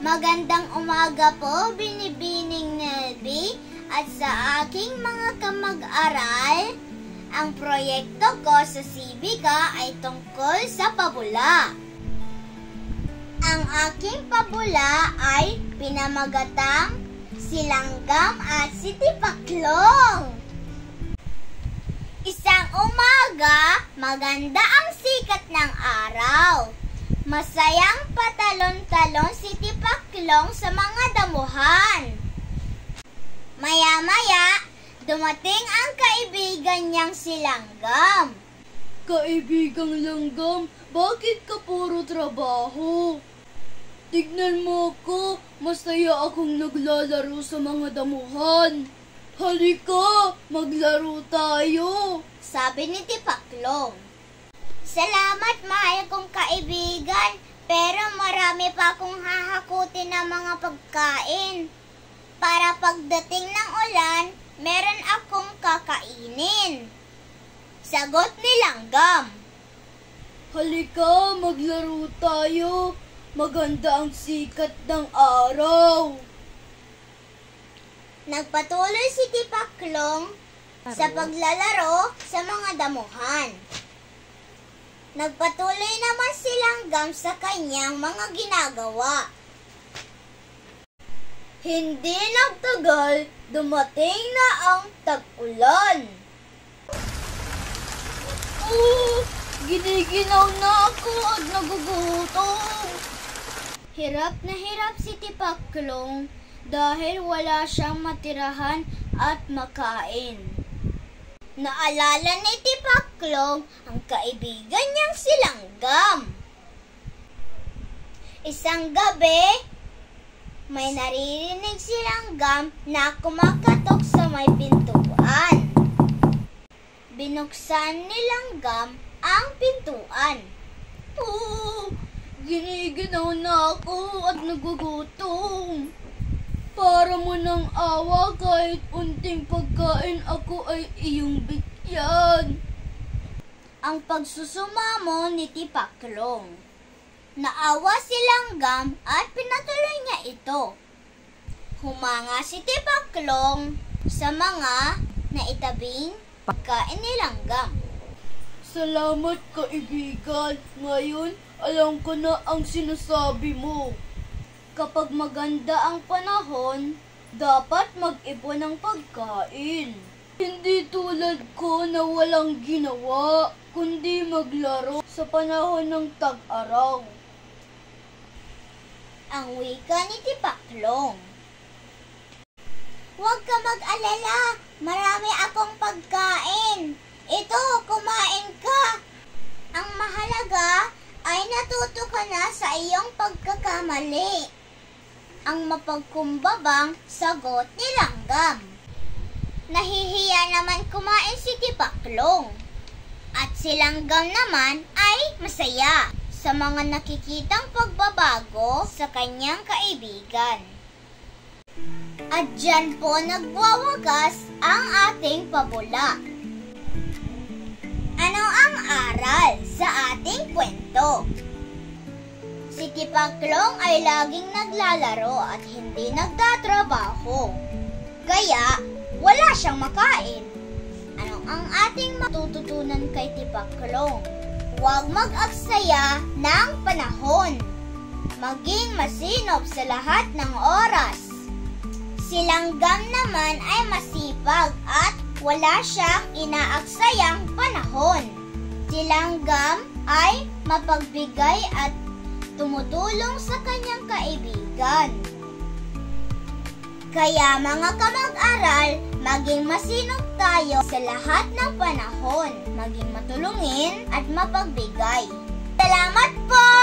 Magandang umaga po, Binibining Nelby, at sa aking mga kamag-aral. Ang proyekto ko sa Civica ay tungkol sa pabula. Ang aking pabula ay pinamagatang si Langgam at si Tipaklong. Isang umaga, maganda ang sikat ng araw. Masayang patalon-talon si Tipaklong sa mga damuhan. Maya-maya, dumating ang kaibigan niyang si Langgam. Kaibigang Langgam, bakit ka puro trabaho? Tignan mo ko, masaya akong naglalaro sa mga damuhan. Halika, maglaro tayo, sabi ni Tipaklong. Salamat, mahal kong kaibigan, pero marami pa akong hahakutin ng mga pagkain. Para pagdating ng ulan, meron akong kakainin, sagot ni Langgam. Halika, maglaro tayo. Maganda ang sikat ng araw. Nagpatuloy si Tipaklong sa paglalaro sa mga damuhan. Nagpatuloy naman si Langgam sa kanyang mga ginagawa. Hindi nagtagal, dumating na ang tag-ulan. Giniginaw na ako at nagugutom. Hirap na hirap si Tipaklong dahil wala siyang matirahan at makain. Naalala ni Tipaklong ang kaibigan niyang si Langgam. Isang gabi, may naririnig si Langgam na kumakatok sa may pintuan. Binuksan ni Langgam ang pintuan. Giniginaw na ako at nagugutom. Para mo ng awa, kahit unting pagkain ako ay iyong bigyan. Ang pagsusumamo ni Tipaklong. Naawa si Langgam at pinatuloy niya ito. Humanga si Tipaklong sa mga naitabing pagkain ni Langgam. Salamat, kaibigan. Ngayon, alam ko na ang sinasabi mo. Kapag maganda ang panahon, dapat mag-ipon ng pagkain. Hindi tulad ko na walang ginawa, kundi maglaro sa panahon ng tag-araw. Ang wika ni Tipaklong. Huwag ka mag-alala, marami akong pagkain. Ito, kumain ka. Ang mahalaga ay natuto ka na sa iyong pagkakamali. Ang mapagkumbabang sagot ni Langgam. Nahihiya naman kumain si Tipaklong. At si Langgam naman ay masaya sa mga nakikitang pagbabago sa kanyang kaibigan. At dyan po nagwawagas ang ating pabula. Ano ang aral sa ating kwento? Si Tipaklong ay laging naglalaro at hindi nagtatrabaho. Kaya, wala siyang makain. Ano ang ating matututunan kay Tipaklong? Huwag mag-aksaya ng panahon. Maging masinop sa lahat ng oras. Si Langgam naman ay masipag at wala siyang inaaksayang panahon. Si Langgam ay mapagbigay at tumutulong sa kanyang kaibigan. Kaya mga kamag-aral, maging masinop tayo sa lahat ng panahon, maging matulungin at mapagbigay. Salamat po!